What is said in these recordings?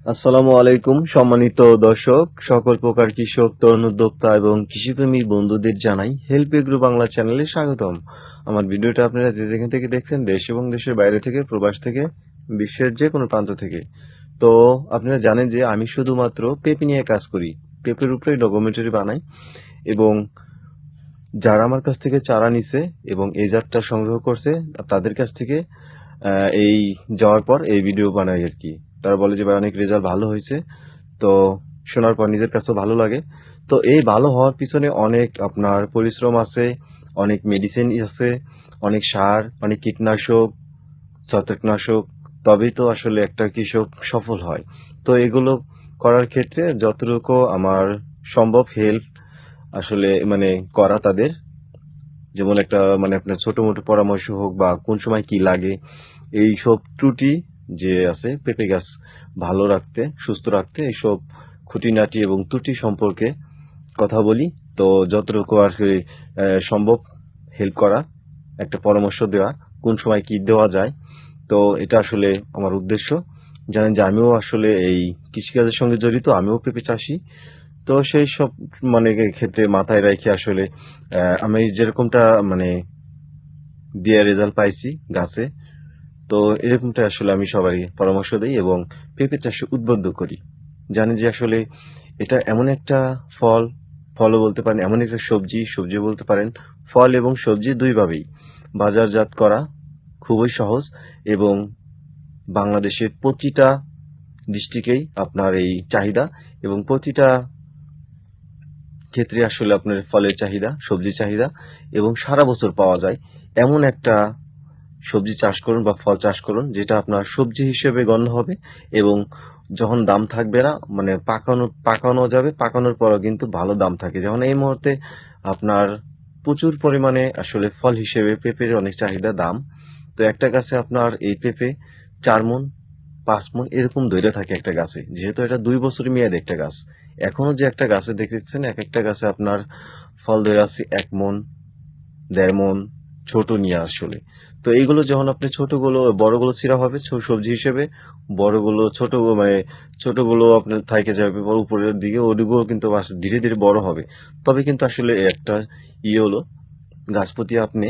আসসালামু আলাইকুম সম্মানিত দর্শক, সকল প্রকার কৃষক, তরুণ উদ্যোক্তা এবং কৃষিপ্রেমী বন্ধুদের জানাই হেল্প এগ্রো বাংলা চ্যানেলে স্বাগতম। আমার ভিডিওটা আপনারা যে যেখান থেকে দেখছেন, দেশ এবং দেশের বাইরে থেকে, প্রবাস থেকে, বিশ্বের যে কোনো প্রান্ত থেকে, তো আপনারা জানেন যে আমি শুধুমাত্র পেঁপে নিয়ে কাজ করি। পেঁপের উপরে ডকুমেন্টারি বানাই এবং যারা আমার কাছ থেকে চারা নিছে এবং এই জাতটা সংগ্রহ করছে তাদের কাছ থেকে এই যাওয়ার পর এই ভিডিও বানাই আর কি। তারা বলে যে ভাই অনেক রেজাল্ট ভালো হয়েছে, তো শোনার পর নিজের কাছেও ভালো লাগে। তো এই ভালো হওয়ার পিছনে অনেক আপনার পরিশ্রম আছে, অনেক মেডিসিন আছে, অনেক সার, অনেক কীটনাশক, ছত্রাকনাশক, তবেই তো আসলে একটা কৃষক সফল হয়। তো এগুলো করার ক্ষেত্রে যতটুকু আমার সম্ভব হেল্প আসলে মানে করা তাদের, যেমন একটা মানে আপনার ছোট মোটো পরামর্শ হোক বা কোন সময় কি লাগে, এই সব ত্রুটি যে আছে পেঁপে গাছ ভালো রাখতে, সুস্থ রাখতে, এইসব খুঁটিনাটি এবং ত্রুটি সম্পর্কে কথা বলি। তো যতটুকু আর কি সম্ভব হেল্প করা, একটা পরামর্শ দেওয়া, কোন সময় কি দেওয়া যায়। তো এটা আসলে আমার উদ্দেশ্য। জানেন যে আমিও আসলে এই কৃষিকাজের সঙ্গে জড়িত, আমিও পেঁপে চাষি। তো সেই সব মানে ক্ষেত্রে মাথায় রেখে আসলে আমি যেরকমটা মানে দিয়ে রেজাল্ট পাইছি গাছে, তো এরকমটা আসলে আমি সবারই পরামর্শ দিই এবং পেঁপে চাষে উদ্বুদ্ধ করি। জানি যে আসলে এটা এমন একটা ফল, ফলও বলতে পারেন, এমন একটা সবজি, সবজিও বলতে পারেন। ফল এবং সবজি দুইভাবেই বাজারজাত করা খুবই সহজ এবং বাংলাদেশের প্রতিটা ডিস্ট্রিক্টেই আপনার এই চাহিদা এবং প্রতিটা ক্ষেত্রে আসলে আপনার ফলের চাহিদা, সবজির চাহিদা এবং সারা বছর পাওয়া যায় এমন একটা সবজি চাষ করুন বা ফল চাষ করুন যেটা আপনার সবজি হিসেবে গণ্য হবে এবং যখন দাম থাকবে না মানে পাকানো যাবে, পাকানোর পরও কিন্তু ভালো দাম থাকে। যেমন এই মুহূর্তে আপনার প্রচুর পরিমাণে আসলে ফল হিসেবে পেঁপের অনেক চাহিদা, দাম। তো একটা গাছে আপনার এই পেঁপে 4 মণ 5 মণ এরকম ধরে থাকে একটা গাছে, যেহেতু এটা 2 বছর মেয়াদি একটা গাছ। এখনো যে একটা গাছে দেখতেছেন, এক একটা গাছে আপনার ফল ধরে আছে 1 মণ, 1.5 মণ, ছোট নিয়ে আসলে। তো এইগুলো যখন আপনি ছোটগুলো বড়গুলো ছিঁড়া হবে সবজি হিসেবে, বড়গুলো ছোট মানে ছোটগুলো আপনার থাইকে যাবে উপরের দিকে, ওদিকেও কিন্তু ধীরে ধীরে বড় হবে। তবে কিন্তু আসলে একটা হলো গাছ প্রতি আপনি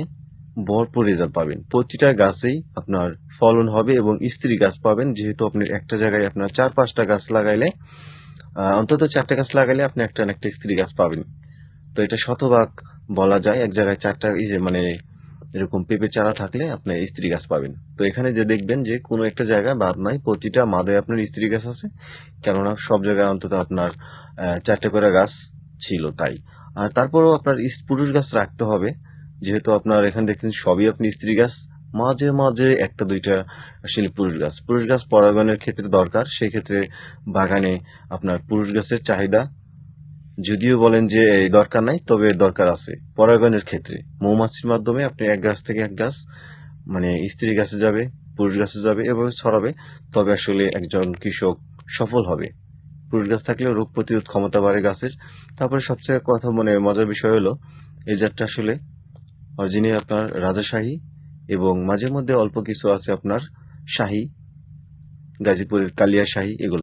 ভরপুর রেজাল্ট পাবেন। প্রতিটা গাছেই আপনার ফলন হবে এবং স্ত্রী গাছ পাবেন, যেহেতু আপনি একটা জায়গায় আপনার 4-5টা গাছ লাগাইলে অন্তত 4টা গাছ লাগাইলে আপনি একটা না একটা স্ত্রী গাছ পাবেন। তো এটা শতভাগ বলা যায়, এক জায়গায় 4টা এই যে মানে এরকম পেঁপে চারা থাকলে আপনি স্ত্রী গাছ পাবেন। তো এখানে যে দেখবেন যে কোনো একটা জায়গায় বাদ নাই, প্রতিটা মাদায় আপনার স্ত্রী গাছ আছে, কেননা সব জায়গায় অন্তত আপনার 4টে করে গাছ ছিল তাই। আর তারপরেও আপনার পুরুষ গাছ রাখতে হবে, যেহেতু আপনার এখানে দেখছেন সবই আপনি স্ত্রী গাছ, মাঝে মাঝে একটা দুইটা আসলে পুরুষ গাছ পরাগায়নের ক্ষেত্রে দরকার। সেক্ষেত্রে বাগানে আপনার পুরুষ গাছের চাহিদা, যদিও বলেন যে এই দরকার নাই, তবে দরকার আছে পরাগায়নের ক্ষেত্রে। মৌমাছির মাধ্যমে আপনি এক গাছ থেকে এক গাছ মানে স্ত্রী গাছে যাবে, পুরুষ গাছে যাবে, এভাবে ছড়াবে। তবে আসলে একজন কৃষক সফল হবে। পুরুষ গাছ থাকলে রোগ প্রতিরোধ ক্ষমতা বাড়ে গাছের। তারপরে সবচেয়ে কথা মানে মজার বিষয় হলো এই জাতটা আসলে অরিজিনালি আপনার রাজাশাহী এবং মাঝে মধ্যে অল্প কিছু আছে আপনার শাহী, গাজীপুরের কালিয়া শাহী, এগুলো।